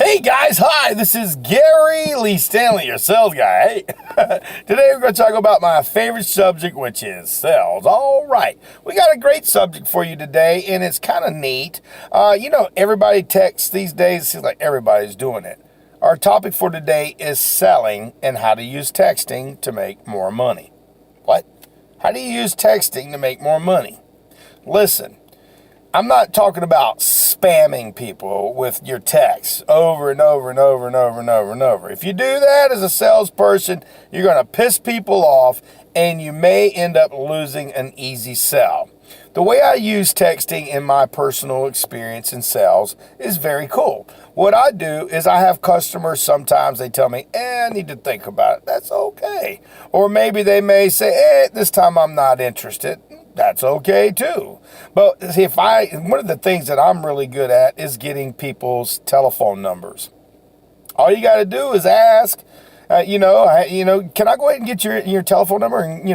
Hey guys, hi, this is Gary Lee Stanley, your sales guy. Hey, today we're going to talk about my favorite subject, which is sales. All right, we got a great subject for you today, and it's kind of neat. Everybody texts these days, it seems like everybody's doing it. Our topic for today is selling and how to use texting to make more money. What? How do you use texting to make more money? Listen. I'm not talking about spamming people with your texts over and over and over and over and over and over. If you do that as a salesperson, you're going to piss people off and you may end up losing an easy sell. The way I use texting in my personal experience in sales is very cool. What I do is I have customers, sometimes they tell me, I need to think about it. That's okay. Or maybe they may say, this time I'm not interested. That's okay too. But see, one of the things that I'm really good at is getting people's telephone numbers. All you got to do is ask, can I go ahead and get your telephone number? And,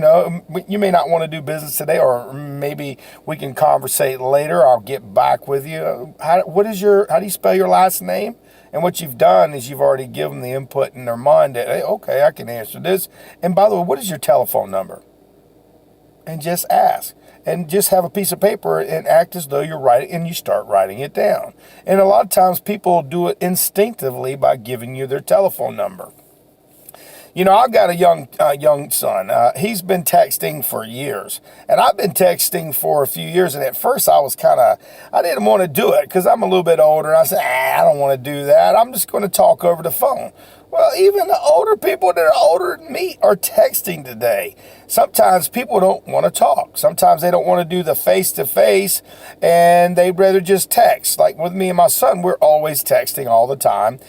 you may not want to do business today, or maybe we can conversate later. I'll get back with you. How do you spell your last name? And what you've done is you've already given the input in their mind that, hey, okay, I can answer this. And by the way, what is your telephone number? And just ask, and just have a piece of paper and act as though you're writing, and you start writing it down. And a lot of times people do it instinctively by giving you their telephone number. I've got a young son. He's been texting for years, and I've been texting for a few years. And at first I didn't want to do it because I'm a little bit older. And I said, I don't want to do that. I'm just going to talk over the phone. Well, even the older people that are older than me are texting today. Sometimes people don't want to talk. Sometimes they don't want to do the face-to-face, and they'd rather just text. Like with me and my son, we're always texting all the time,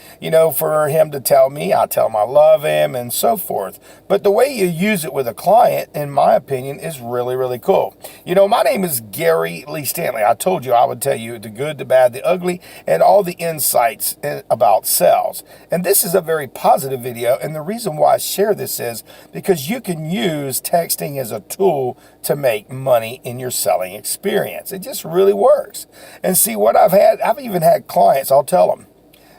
for him to tell me, I tell him I love him, and so forth. But the way you use it with a client, in my opinion, is really, really cool. My name is Gary Lee Stanley. I told you I would tell you the good, the bad, the ugly, and all the insights about sales. And this is a very positive video, and the reason why I share this is because you can use texting as a tool to make money in your selling experience. It just really works. And see, I've even had clients, I'll tell them,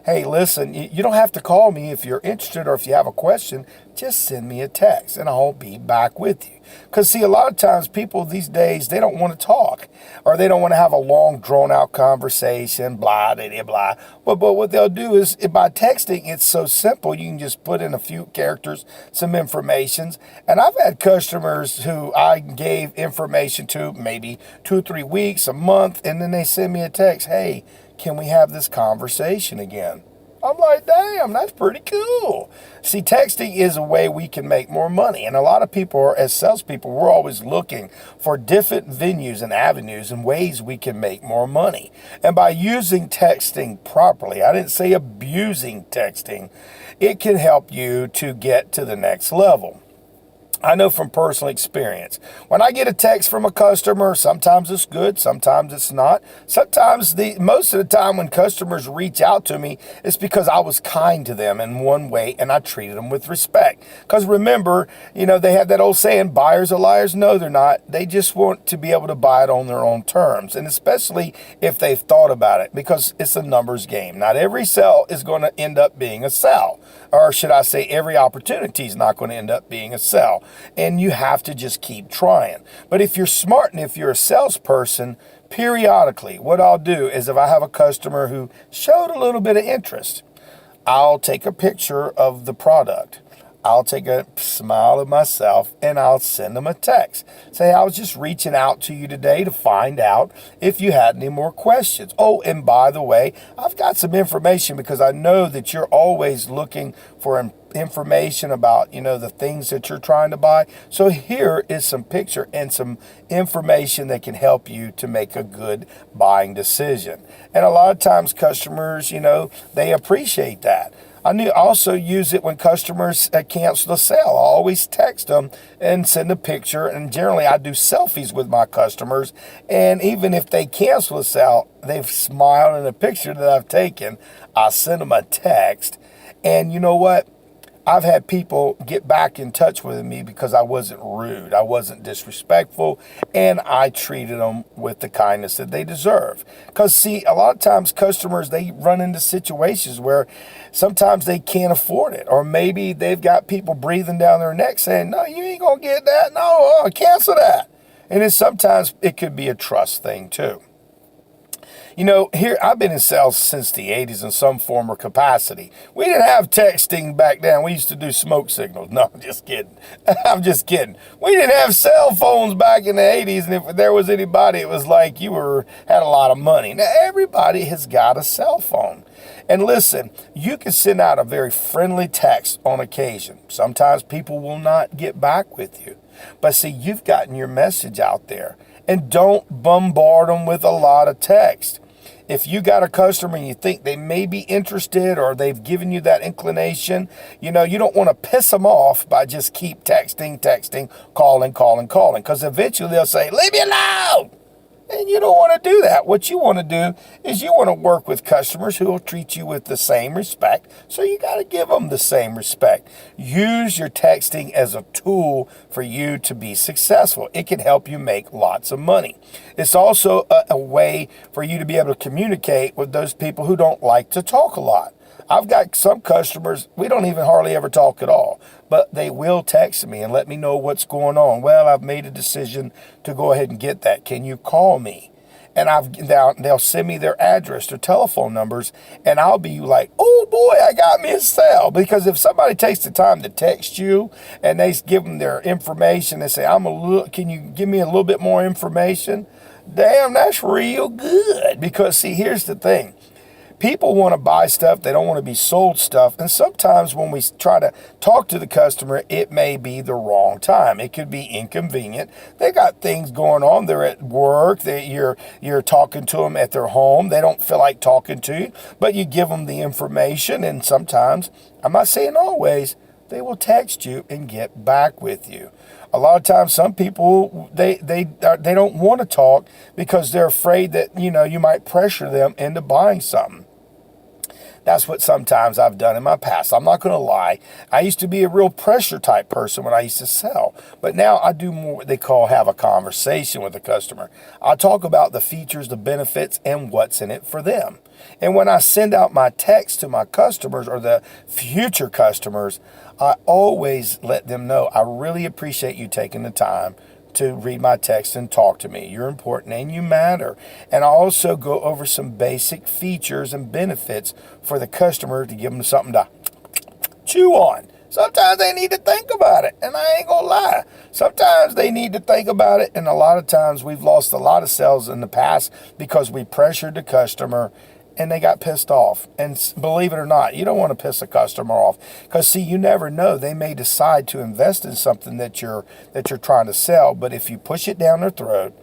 hey, listen, you don't have to call me if you're interested or if you have a question. Just send me a text and I'll be back with you. Because, see, a lot of times people these days, they don't want to talk, or they don't want to have a long, drawn-out conversation, blah, blah, blah. But what they'll do is, by texting, it's so simple. You can just put in a few characters, some information. And I've had customers who I gave information to maybe 2 or 3 weeks, a month, and then they send me a text, hey, can we have this conversation again? I'm like, damn, that's pretty cool. See, texting is a way we can make more money. And a lot of people, as salespeople, we're always looking for different venues and avenues and ways we can make more money. And by using texting properly, I didn't say abusing texting, it can help you to get to the next level. I know from personal experience, when I get a text from a customer, sometimes it's good, sometimes it's not. Sometimes, most of the time when customers reach out to me, it's because I was kind to them in one way and I treated them with respect. Because remember, they have that old saying, buyers are liars. No, they're not. They just want to be able to buy it on their own terms. And especially if they've thought about it, because it's a numbers game. Not every sell is going to end up being a sell. Or should I say, every opportunity is not going to end up being a sell. And you have to just keep trying. But if you're smart and if you're a salesperson, periodically, what I'll do is if I have a customer who showed a little bit of interest, I'll take a picture of the product. I'll take a smile at myself and I'll send them a text. Say, I was just reaching out to you today to find out if you had any more questions. Oh, and by the way, I've got some information because I know that you're always looking for information about, the things that you're trying to buy. So here is some picture and some information that can help you to make a good buying decision. And a lot of times customers, they appreciate that. I also use it when customers cancel a sale. I always text them and send a picture. And generally, I do selfies with my customers. And even if they cancel a sale, they've smiled in a picture that I've taken. I send them a text. And you know what? I've had people get back in touch with me because I wasn't rude, I wasn't disrespectful, and I treated them with the kindness that they deserve. Because see, a lot of times customers, they run into situations where sometimes they can't afford it, or maybe they've got people breathing down their neck saying, no, you ain't gonna get that, no, cancel that. And then sometimes it could be a trust thing too. You know, here, I've been in sales since the 80s in some form or capacity. We didn't have texting back then. We used to do smoke signals. No, I'm just kidding. I'm just kidding. We didn't have cell phones back in the 80s, and if there was anybody, it was like you had a lot of money. Now, everybody has got a cell phone. And listen, you can send out a very friendly text on occasion. Sometimes people will not get back with you. But see, you've gotten your message out there. And don't bombard them with a lot of text. If you got a customer and you think they may be interested or they've given you that inclination, you know, you don't want to piss them off by just keep texting, calling. Because eventually they'll say, leave me alone. And you don't want to do that. What you want to do is you want to work with customers who will treat you with the same respect. So you got to give them the same respect. Use your texting as a tool for you to be successful. It can help you make lots of money. It's also a way for you to be able to communicate with those people who don't like to talk a lot. I've got some customers, we don't even hardly ever talk at all, but they will text me and let me know what's going on. Well, I've made a decision to go ahead and get that. Can you call me? And they'll send me their address, their telephone numbers, and I'll be like, oh boy, I got me a sale. Because if somebody takes the time to text you and they give them their information, they say, can you give me a little bit more information? Damn, that's real good. Because see, here's the thing. People want to buy stuff. They don't want to be sold stuff. And sometimes when we try to talk to the customer, it may be the wrong time. It could be inconvenient. They got things going on. They're at work. You're talking to them at their home. They don't feel like talking to you, but you give them the information. And sometimes, I'm not saying always, they will text you and get back with you. A lot of times, some people, they don't want to talk because they're afraid that, you know, you might pressure them into buying something. That's what sometimes I've done in my past. I'm not going to lie. I used to be a real pressure type person when I used to sell. But now I do more what they call have a conversation with the customer. I talk about the features, the benefits, and what's in it for them. And when I send out my text to my customers or the future customers, I always let them know I really appreciate you taking the time to read my text and talk to me. You're important and you matter. And I also go over some basic features and benefits for the customer to give them something to chew on. Sometimes they need to think about it, and I ain't gonna lie. Sometimes they need to think about it, and a lot of times we've lost a lot of sales in the past because we pressured the customer and they got pissed off. And believe it or not, you don't want to piss a customer off because, see, you never know. They may decide to invest in something that you're trying to sell, but if you push it down their throat,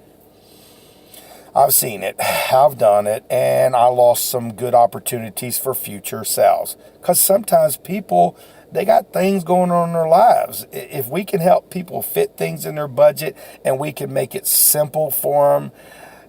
I've seen it, I've done it, and I lost some good opportunities for future sales. Because sometimes people, they got things going on in their lives. If we can help people fit things in their budget and we can make it simple for them,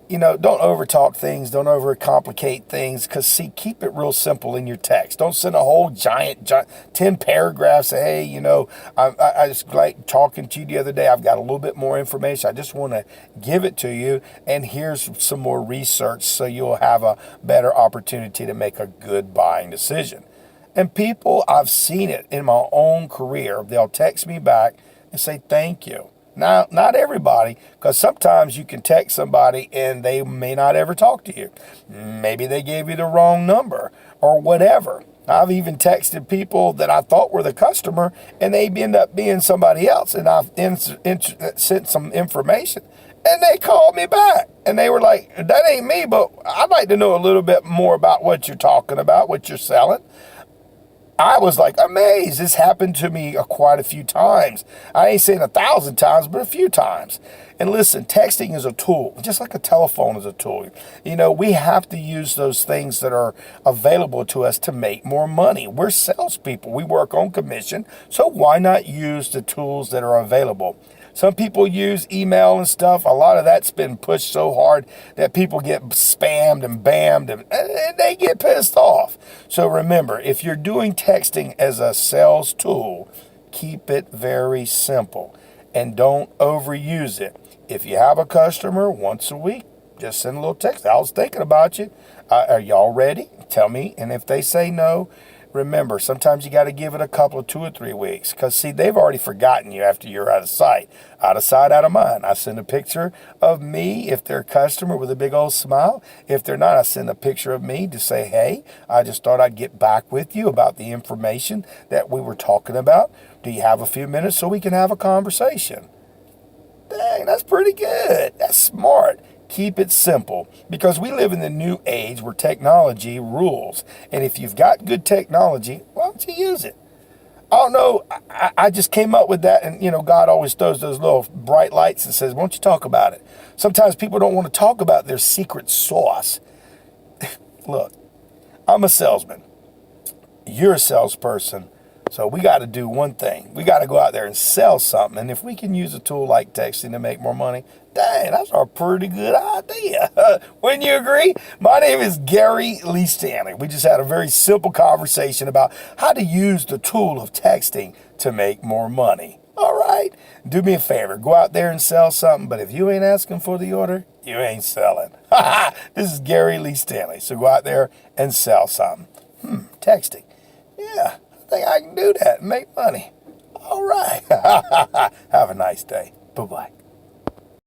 you know, don't overtalk things, don't overcomplicate things, because, see, keep it real simple in your text. Don't send a whole giant 10 paragraphs, say, hey, you know, I just like talking to you the other day. I've got a little bit more information. I just want to give it to you, and here's some more research so you'll have a better opportunity to make a good buying decision. And people, I've seen it in my own career. They'll text me back and say, thank you. Now, not everybody, because sometimes you can text somebody and they may not ever talk to you. Maybe they gave you the wrong number or whatever. I've even texted people that I thought were the customer and they end up being somebody else, and I've sent some information and they called me back and they were like, that ain't me, but I'd like to know a little bit more about what you're talking about, what you're selling. I was like amazed. This happened to me quite a few times. I ain't saying 1,000 times, but a few times. And listen, texting is a tool, just like a telephone is a tool. You know, we have to use those things that are available to us to make more money. We're salespeople. We work on commission, so why not use the tools that are available? Some people use email and stuff. A lot of that's been pushed so hard that people get spammed and bammed and they get pissed off. So remember, if you're doing texting as a sales tool, keep it very simple and don't overuse it. If you have a customer once a week, just send a little text. I was thinking about you. Are y'all ready? Tell me. And if they say no, remember, sometimes you got to give it a couple of 2 or 3 weeks. Because, see, they've already forgotten you after you're out of sight. Out of sight, out of mind. I send a picture of me if they're a customer with a big old smile. If they're not, I send a picture of me to say, hey, I just thought I'd get back with you about the information that we were talking about. Do you have a few minutes so we can have a conversation? Dang, that's pretty good. That's smart. Keep it simple, because we live in the new age where technology rules. And if you've got good technology, why don't you use it? I don't know. I just came up with that. And, God always throws those little bright lights and says, why don't you talk about it? Sometimes people don't want to talk about their secret sauce. Look, I'm a salesman. You're a salesperson. So we got to do one thing. We got to go out there and sell something. And if we can use a tool like texting to make more money, dang, that's a pretty good idea. Wouldn't you agree? My name is Gary Lee Stanley. We just had a very simple conversation about how to use the tool of texting to make more money. All right? Do me a favor. Go out there and sell something. But if you ain't asking for the order, you ain't selling. This is Gary Lee Stanley. So go out there and sell something. Texting. Yeah. I think I can do that and make money. All right. Have a nice day. Bye-bye.